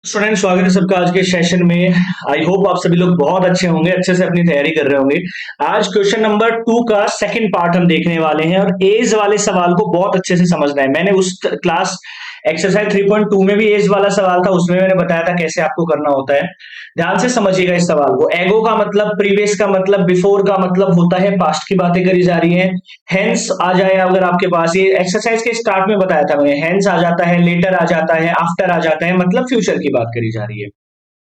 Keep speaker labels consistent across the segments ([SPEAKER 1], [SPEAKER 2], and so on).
[SPEAKER 1] Student, स्वागत है सबका आज के सेशन में। आई होप आप सभी लोग बहुत अच्छे होंगे, अच्छे से अपनी तैयारी कर रहे होंगे। आज क्वेश्चन नंबर 2 का सेकंड पार्ट हम देखने वाले हैं और एज वाले सवाल को बहुत अच्छे से समझना है। मैंने उस क्लास एक्सरसाइज 3.2 में भी एज वाला सवाल था, उसमें मैंने बताया था कैसे आपको करना होता है। ध्यान से समझिएगा इस सवाल को। एगो का मतलब प्रीवियस का मतलब बिफोर का मतलब होता है पास्ट की बातें करी जा रही है। हेंस आ जाए अगर आपके पास, ये एक्सरसाइज के स्टार्ट में बताया था मैंने, हेंस आ जाता है, लेटर आ जाता है, आफ्टर आ जाता है, मतलब फ्यूचर की बात करी जा रही है।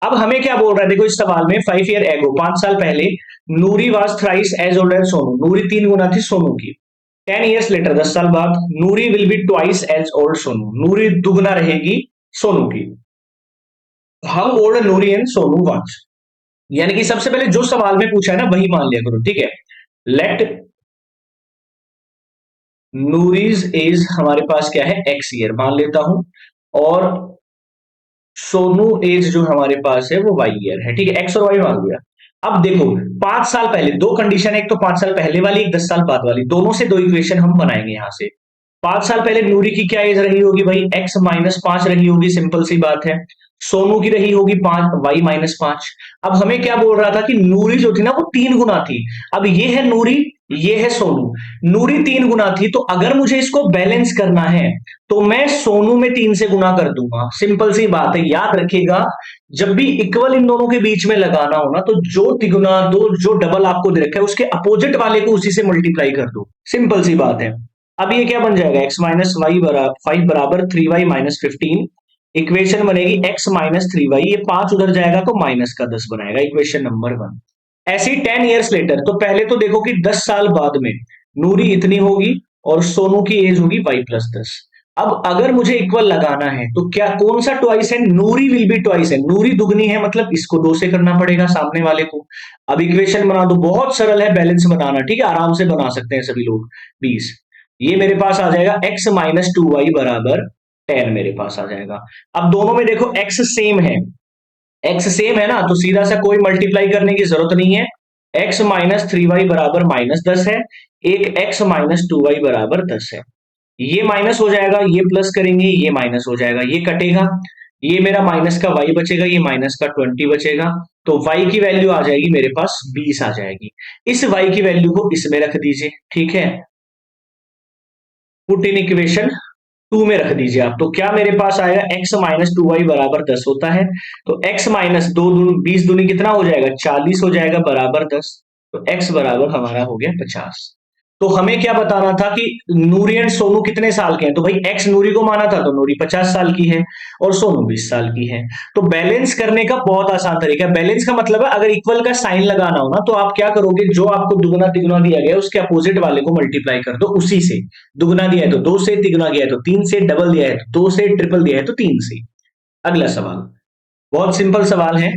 [SPEAKER 1] अब हमें क्या बोल रहा है, देखो इस सवाल में 5 ईयर एगो, 5 साल पहले, Noori was thrice as old as Sonu, Noori 3 गुना थी सोनू की। 10 ईयर्स लेटर, 10 साल बाद, Noori will be twice as old Sonu, Noori दुगना रहेगी सोनू की। How old Noori and Sonu was, यानी कि सबसे पहले जो सवाल में पूछा है ना वही मान लिया करो, ठीक है। लेट नूरीज एज हमारे पास क्या है, एक्स ईयर मान लेता हूं, और सोनू एज जो हमारे पास है वो वाई ईयर है, ठीक है। एक्स और वाई मान लिया। अब देखो 5 साल पहले, दो कंडीशन है, एक तो 5 साल पहले वाली, एक 10 साल बाद वाली, दोनों से दो इक्वेशन हम बनाएंगे यहां से। 5 साल पहले नूरी की क्या एज रही होगी भाई, x-5 रही होगी, सिंपल सी बात है। सोनू की रही होगी 5, y-5। अब हमें क्या बोल रहा था कि नूरी जो थी ना वो 3 गुना थी। अब ये है नूरी, ये है सोनू। नूरी 3 गुना थी, तो अगर मुझे इसको बैलेंस करना है तो मैं सोनू में 3 से गुना कर दूंगा, सिंपल सी बात है। याद रखिएगा, जब भी इक्वल इन दोनों के बीच में लगाना हो ना, तो जो तिगुना दो, जो डबल आपको दे रखा है उसके अपोजिट वाले को उसी से मल्टीप्लाई कर दो, सिंपल सी बात है। अब ये क्या बन जाएगा, x-y 5 बराबर 3y-15। इक्वेशन बनेगी x-3y, ये 5 उधर जाएगा तो माइनस का 10 बनाएगा, इक्वेशन नंबर 1। ऐसे ही 10 ईयर्स लेटर, तो पहले तो देखो कि 10 साल बाद में नूरी इतनी होगी और सोनू की एज होगी y+10। अब अगर मुझे इक्वल लगाना है तो क्या कौन सा ट्वाइस है, नूरी विल बी ट्वाइस है, नूरी दुगनी है, मतलब इसको 2 से करना पड़ेगा सामने वाले को। अब इक्वेशन बना दो, बहुत सरल है बैलेंस बनाना, ठीक है, आराम से बना सकते हैं सभी लोग। 20, ये मेरे पास आ जाएगा x-2y बराबर 10 मेरे पास आ जाएगा। अब दोनों में देखो x सेम है, x सेम है ना, तो सीधा सा कोई मल्टीप्लाई करने की जरूरत नहीं है। x-3y बराबर -10 है, एक x-2y बराबर 10 है। ये माइनस हो जाएगा, ये प्लस करेंगे, ये माइनस हो जाएगा, ये कटेगा, ये मेरा माइनस का y बचेगा, ये माइनस का 20 बचेगा। तो y की वैल्यू आ जाएगी मेरे पास 20 आ जाएगी। इस y की वैल्यू को इसमें रख दीजिए, ठीक है, पुट इन इक्वेशन 2 में रख दीजिए आप। तो क्या मेरे पास आएगा, x-2y बराबर 10 होता है, तो x माइनस 20 दूनी कितना हो जाएगा, 40 हो जाएगा, बराबर 10। तो x बराबर हमारा हो गया 50। तो हमें क्या बताना था कि नूरी एंड सोनू कितने साल के हैं, तो भाई x नूरी को माना था तो नूरी 50 साल की है और सोनू 20 साल की है। तो बैलेंस करने का बहुत आसान तरीका है। बैलेंस का मतलब है अगर इक्वल का साइन लगाना हो ना, तो आप क्या करोगे, जो आपको दुगुना तिगुना दिया गया है उसके अपोजिट वाले को मल्टीप्लाई कर दो उसी से। दुगुना दिया है तो 2 से, तिगुना दिया है तो 3 से, डबल दिया है तो 2 से, ट्रिपल दिया है तो 3 से। अगला सवाल बहुत सिंपल सवाल है,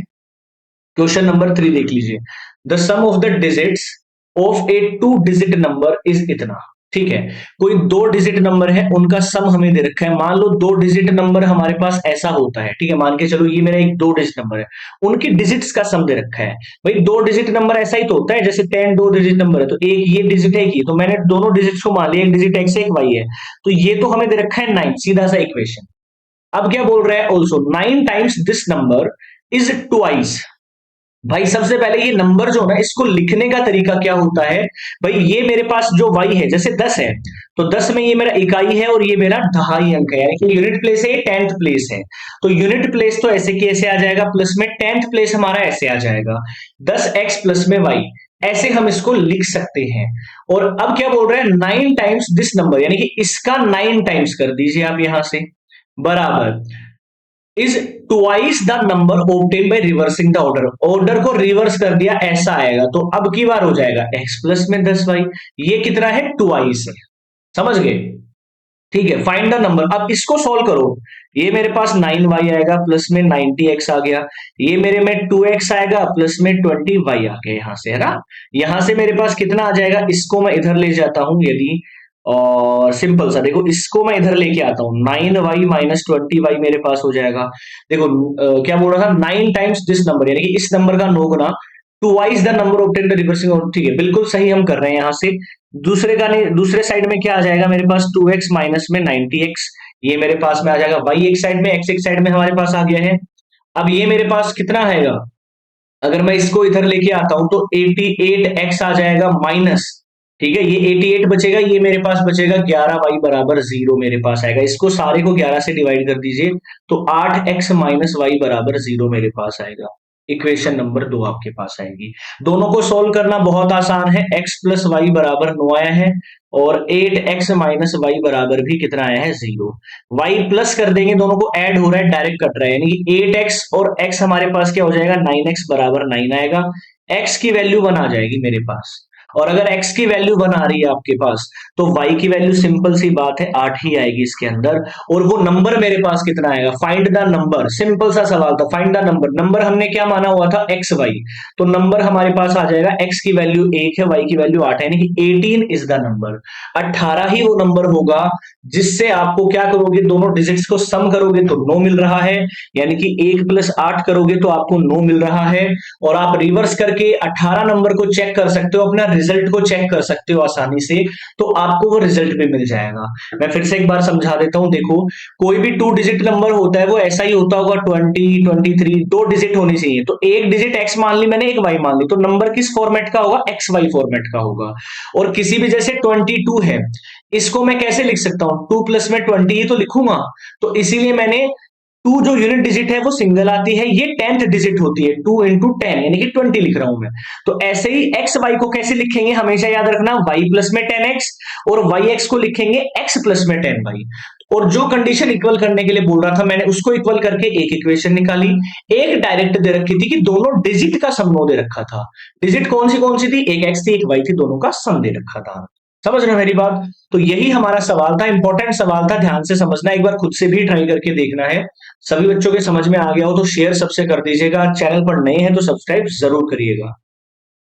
[SPEAKER 1] क्वेश्चन नंबर 3 देख लीजिए। The sum of the digits of a 2 digit number is इतना, ठीक है। कोई 2 डिजिट नंबर है, उनका सम हमें दे रखा है। मान लो 2 डिजिट नंबर हमारे पास ऐसा होता है, ठीक है, मान के चलो ये मेरा एक 2 डिजिट नंबर है, उनकी डिजिट्स का सम दे रखा है। भाई 2 डिजिट नंबर ऐसा ही तो होता है, जैसे 10 2 डिजिट नंबर है तो एक ये डिजिट है, एक ये, तो मैंने दोनों डिजिट्स को मान लिया, एक डिजिट एक्स है, एक वाई है, तो ये तो हमें दे रखा है 9, सीधा सा इक्वेशन। अब क्या बोल रहा है, also 9 times this number is twice. भाई सबसे पहले ये नंबर जो है ना, इसको लिखने का तरीका क्या होता है। भाई ये मेरे पास जो y है, जैसे 10 है, तो 10 में ये मेरा इकाई है और ये मेरा दहाई अंक है, यानी कि यूनिट प्लेस है, ये 10th प्लेस है। तो यूनिट प्लेस तो ऐसे कैसे आ जाएगा, प्लस में 10th प्लेस हमारा ऐसे आ जाएगा, 10x प्लस में y, ऐसे हम इसको लिख सकते हैं। और अब क्या बोल रहा है, 9 टाइम्स दिस नंबर, यानी कि इसका 9 टाइम्स कर दीजिए आप यहां से, बराबर is twice the number obtain by reversing the order. Order को रिवर्स कर दिया, ऐसा आएगा, तो अब की बार हो जाएगा x प्लस में 10y, ये कितना है, ट्वाइस है। समझ गए, ठीक है। फाइंड द नंबर, अब इसको सॉल्व करो। ये मेरे पास 9y आएगा, प्लस में 90x आ गया, ये मेरे में 2x आएगा, प्लस में 20y आ गया, यहां से है ना। यहां से मेरे पास कितना आ जाएगा, इसको मैं इधर ले जाता हूं यदि, और सिंपल सा देखो, इसको मैं इधर लेके आता हूं, 9y-20y मेरे पास हो जाएगा। देखो क्या बोल रहा था, 9 टाइम्स दिस नंबर, यानी कि इस नंबर का 9 गुना, twice the number obtained by reversing order, ठीक है, बिल्कुल सही हम कर रहे हैं। यहां से दूसरे का नहीं, दूसरे साइड में क्या आ जाएगा मेरे पास, 2x माइनस में 90x, ये मेरे पास में आ जाएगा, y एक साइड में, x एक साइड में हमारे पास आ गया है। अब ये मेरे पास कितना आएगा, अगर मैं इसको इधर लेके आता हूं तो 88x आ जाएगा माइनस, ठीक है, ये 88 बचेगा, ये मेरे पास बचेगा 11y बराबर 0 मेरे पास आएगा। इसको सारे को 11 से डिवाइड कर दीजिए तो 8x माइनस वाई बराबर 0 मेरे पास आएगा। इक्वेशन नंबर 2 आपके पास आएगी। दोनों को सोल्व करना बहुत आसान है। x प्लस वाई बराबर 9 आया है और 8x माइनस वाई बराबर भी कितना आया है 0। y प्लस कर देंगे, दोनों को ऐड हो रहा है, डायरेक्ट कट रहा है, यानी कि 8x और x हमारे पास क्या हो जाएगा, 9x बराबर 9 आएगा। x की वैल्यू 1 आ जाएगी मेरे पास, और अगर x की वैल्यू 1 आ रही है आपके पास तो y की वैल्यू सिंपल सी बात है 8 ही आएगी इसके अंदर। और वो नंबर मेरे पास कितना आएगा, फाइंड द नंबर, सिंपल सा सवाल था, फाइंड द नंबर। नंबर हमने क्या माना हुआ था, एक्स वाई, तो नंबर हमारे पास आ जाएगा, x की वैल्यू 1 है, y की वैल्यू 8 है, यानी कि 18 इज द नंबर। 18 ही वो नंबर होगा जिससे आपको क्या करोगे, दोनों डिजिट्स को सम करोगे तो 9 मिल रहा है, यानी कि 1 प्लस 8 करोगे तो आपको 9 मिल रहा है। और आप रिवर्स करके 18 नंबर को चेक कर सकते हो, अपना रिजल्ट को चेक कर सकते हो आसानी से, तो आपको वो रिजल्ट भी मिल जाएगा। मैं फिर से एक बार समझा देता हूं, देखो कोई भी 2 डिजिट नंबर होता है वो ऐसा ही होता होगा, 20 23 2 डिजिट होनी चाहिए, तो एक डिजिट x मान ली मैंने, एक y मान ली, तो नंबर किस फॉर्मेट का होगा, एक्स वाई फॉर्मेट का होगा। और किसी भी, जैसे 22 है, इसको मैं कैसे लिख सकता हूं, 2 प्लस में 20 ही तो लिखूंगा, तो इसीलिए मैंने 2 जो यूनिट डिजिट है वो सिंगल आती है, ये 10th डिजिट होती है, 2 इंटू 10 यानी कि 20 लिख रहा हूं मैं। तो ऐसे ही एक्स वाई को कैसे लिखेंगे, हमेशा याद रखना, y प्लस में 10x, और वाई एक्स को लिखेंगे x प्लस में 10y। और जो कंडीशन इक्वल करने के लिए बोल रहा था मैंने, उसको इक्वल करके एक इक्वेशन निकाली। एक डायरेक्ट दे रखी थी कि दोनों डिजिट का सम 9 दे रखा था। डिजिट कौन सी थी, एक x थी एक y थी, दोनों का सम दे रखा था। समझ रहे हो मेरी बात। तो यही हमारा सवाल था, इंपॉर्टेंट सवाल था, ध्यान से समझना, एक बार खुद से भी ट्राई करके देखना है। सभी बच्चों के समझ में आ गया हो तो शेयर सबसे कर दीजिएगा, चैनल पर नए हैं तो सब्सक्राइब जरूर करिएगा।